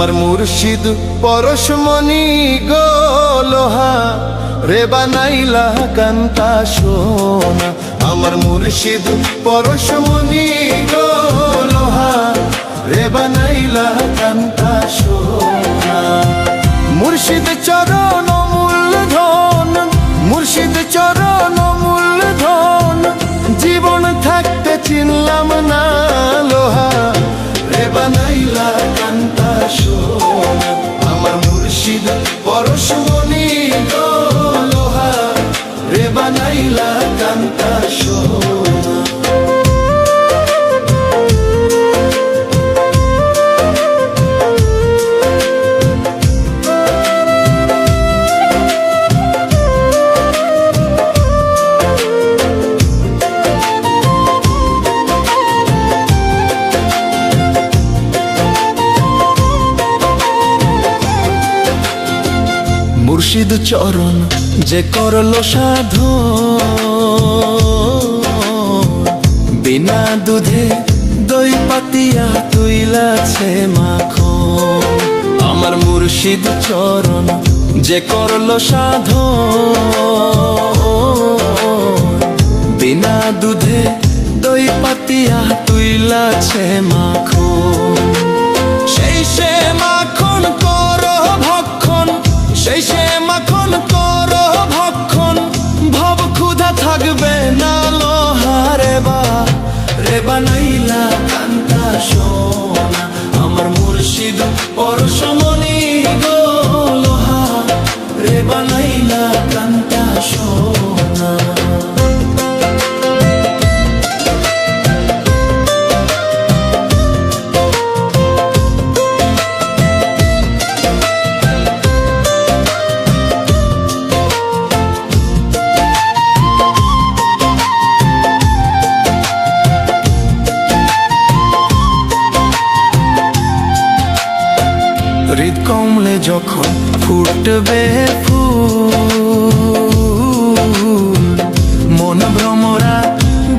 আমার মুর্শিদ পরশমণি গো লোহা রে বানাইলা কান্তা সোনা। আমার মুর্শিদ পরশমণি গো লোহা রে বানাইলা কান্তা সোনা। মুর্শিদ চরণ মূল ধন, মুর্শিদ চরণ মূল ধন, জীবন থাকতে চিনলাম না লোহা রে বানাইলা কান্তা সোনা। আমার মুর্শিদ পরশমণি গো লোহা রে বানাইলা কান্তা সোনা। মুর্শিদ চরণ যে করলো সাধু, বিনা দুধে দই পাতিয়া তুইলাছে মাখন। আমার মুর্শিদ চরণ যে করলো সাধু, বিনা দুধে দই পাতিয়া তুইলাছে মাখন। সেই সে মাখন কর ভক্ষণ, সেই সে মাখন কর ভক্ষণ, ভব ক্ষুধা থাকবে না লোহা রে বানাইলা কান্তা সোনা। আমার মুর্শিদ পরশমণি গো লোহা রে বানাইলা কান্তা সোনা। হৃদ কমলে যখন ফুটবে ফুল, মন ভ্রমরা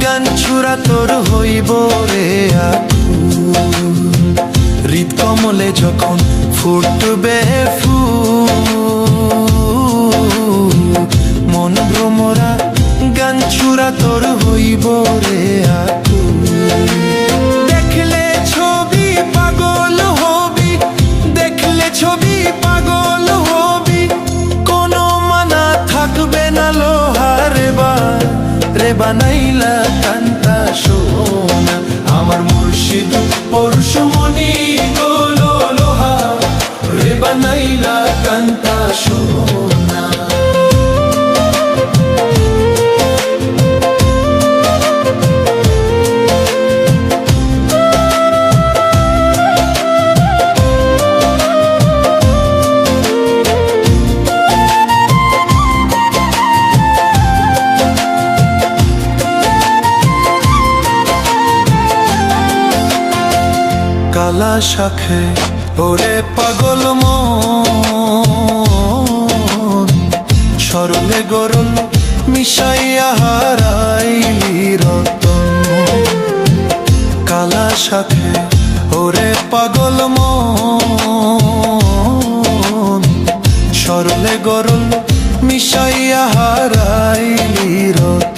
গান ছুড়া তোর হইব রে আকুল। হৃদ কমলে যখন ফুটবে ফুল, মন ভ্রমরা গান ছুড়া তোর হইব রে আকুল। দেখলে ছবি পাগল হবি, দেখলে ছবি পাগল হবি, কোনো মানা থাকবে না লোহা রে বানাইলা কান্তা সোনা। আমার মুর্শিদ পরশমণি গো লোহা রে বানাইলা কান্তা সোনা। কালা শাখে ওরে পাগল মন, সরলে গরল মিশাইয়া হারাইলি রতন। কালা শাখে ওরে পাগল মন, সরলে গরল মিশাইয়া হারাইলি রতন।